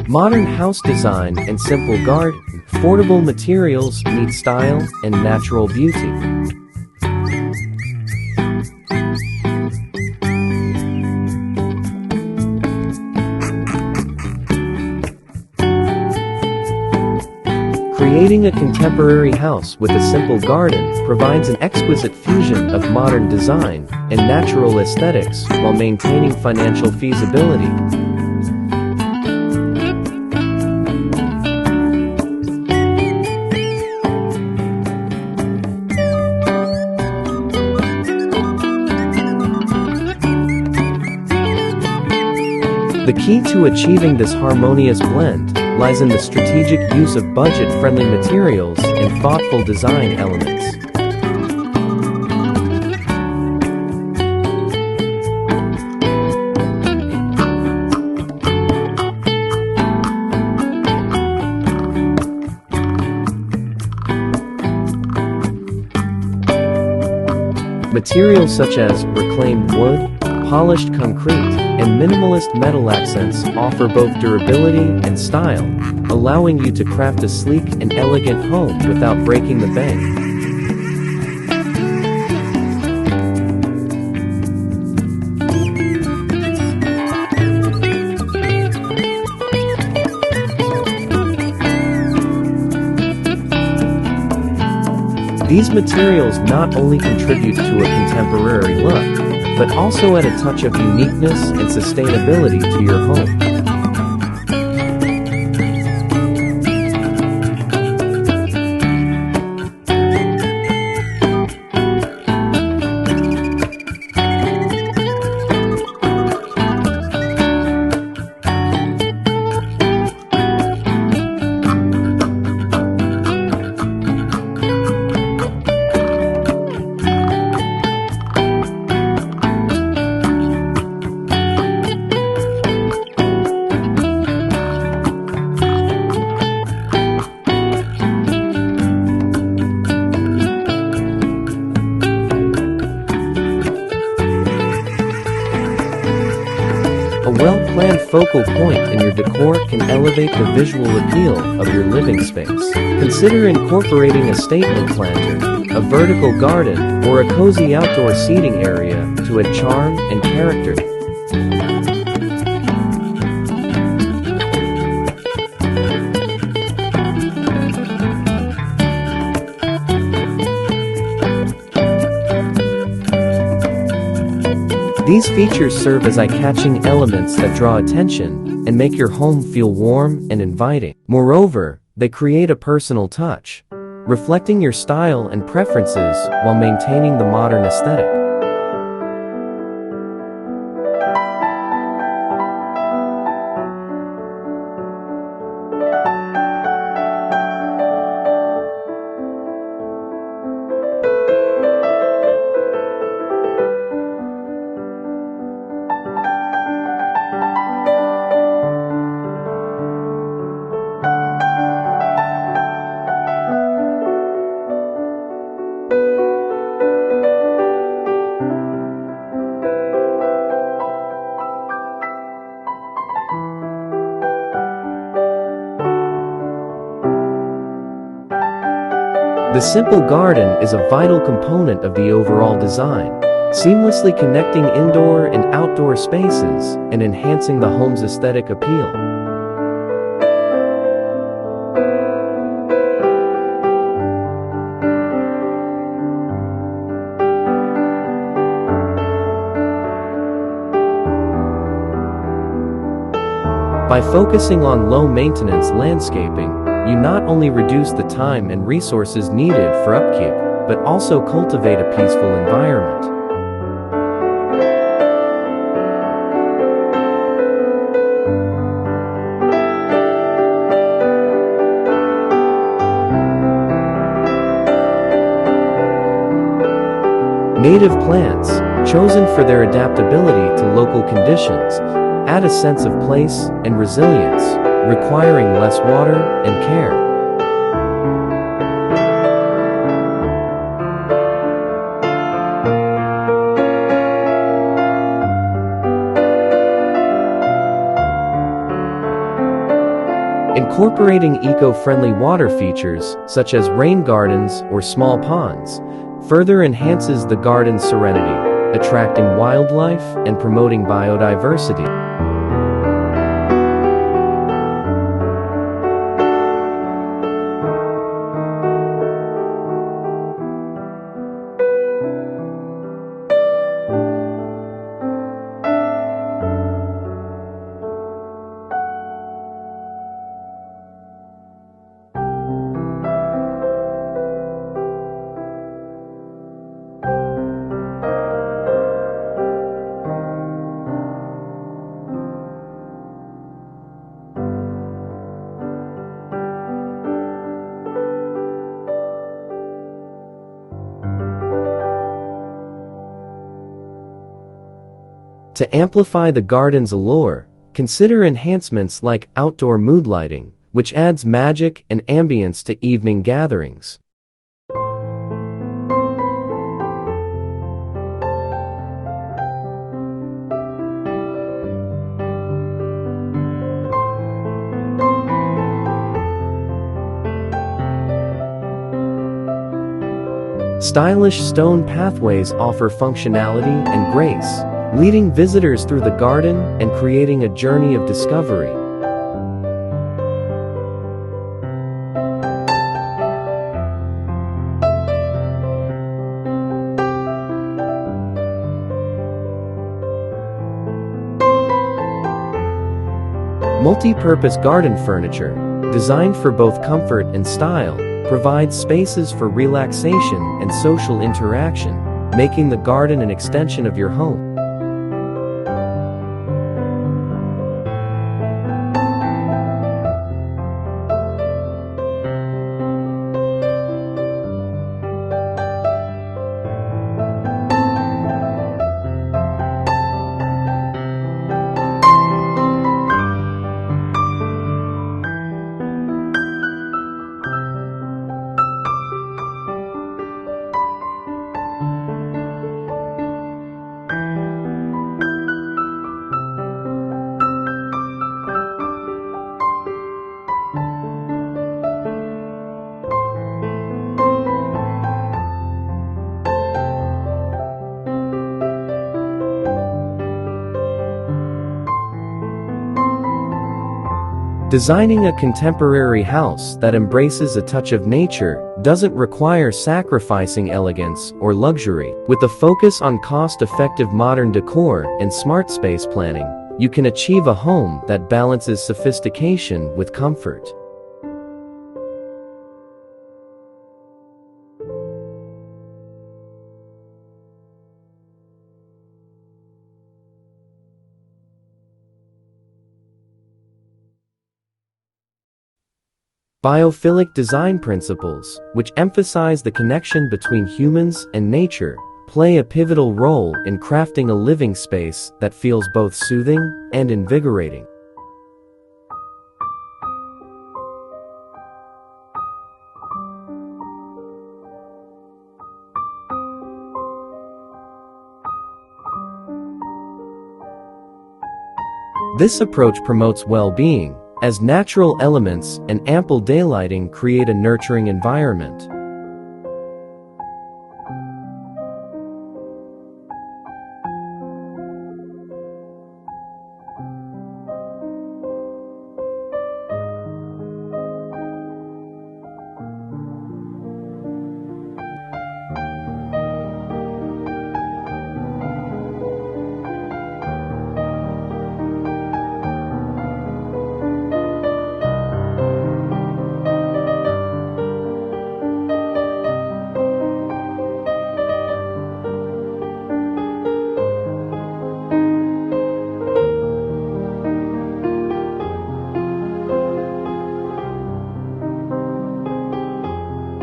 Modern house design and simple garden, affordable materials meet style and natural beauty. Creating a contemporary house with a simple garden provides an exquisite fusion of modern design and natural aesthetics while maintaining financial feasibility. The key to achieving this harmonious blend lies in the strategic use of budget-friendly materials and thoughtful design elements. Materials such as reclaimed wood, polished concrete, and minimalist metal accents offer both durability and style, allowing you to craft a sleek and elegant home without breaking the bank. These materials not only contribute to a contemporary look, but also add a touch of uniqueness and sustainability to your home. A well-planned focal point in your decor can elevate the visual appeal of your living space. Consider incorporating a statement planter, a vertical garden, or a cozy outdoor seating area to add charm and character. These features serve as eye-catching elements that draw attention and make your home feel warm and inviting. Moreover, they create a personal touch, reflecting your style and preferences while maintaining the modern aesthetic. The simple garden is a vital component of the overall design, seamlessly connecting indoor and outdoor spaces and enhancing the home's aesthetic appeal. By focusing on low-maintenance landscaping, you not only reduce the time and resources needed for upkeep, but also cultivate a peaceful environment. Native plants, chosen for their adaptability to local conditions, add a sense of place and resilience, requiring less water and care. Incorporating eco-friendly water features, such as rain gardens or small ponds, further enhances the garden's serenity, attracting wildlife and promoting biodiversity. To amplify the garden's allure, consider enhancements like outdoor mood lighting, which adds magic and ambience to evening gatherings. Stylish stone pathways offer functionality and grace, leading visitors through the garden and creating a journey of discovery. Multi-purpose garden furniture, designed for both comfort and style, provides spaces for relaxation and social interaction, making the garden an extension of your home. Designing a contemporary house that embraces a touch of nature doesn't require sacrificing elegance or luxury. With a focus on cost-effective modern decor and smart space planning, you can achieve a home that balances sophistication with comfort. Biophilic design principles, which emphasize the connection between humans and nature, play a pivotal role in crafting a living space that feels both soothing and invigorating. This approach promotes well-being, as natural elements and ample daylighting create a nurturing environment.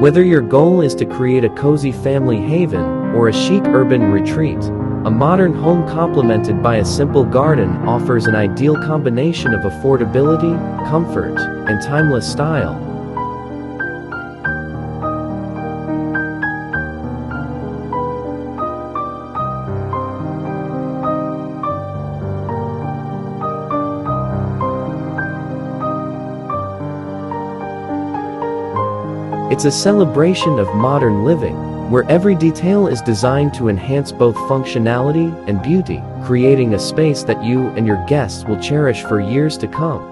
Whether your goal is to create a cozy family haven or a chic urban retreat, a modern home complemented by a simple garden offers an ideal combination of affordability, comfort, and timeless style. It's a celebration of modern living, where every detail is designed to enhance both functionality and beauty, creating a space that you and your guests will cherish for years to come.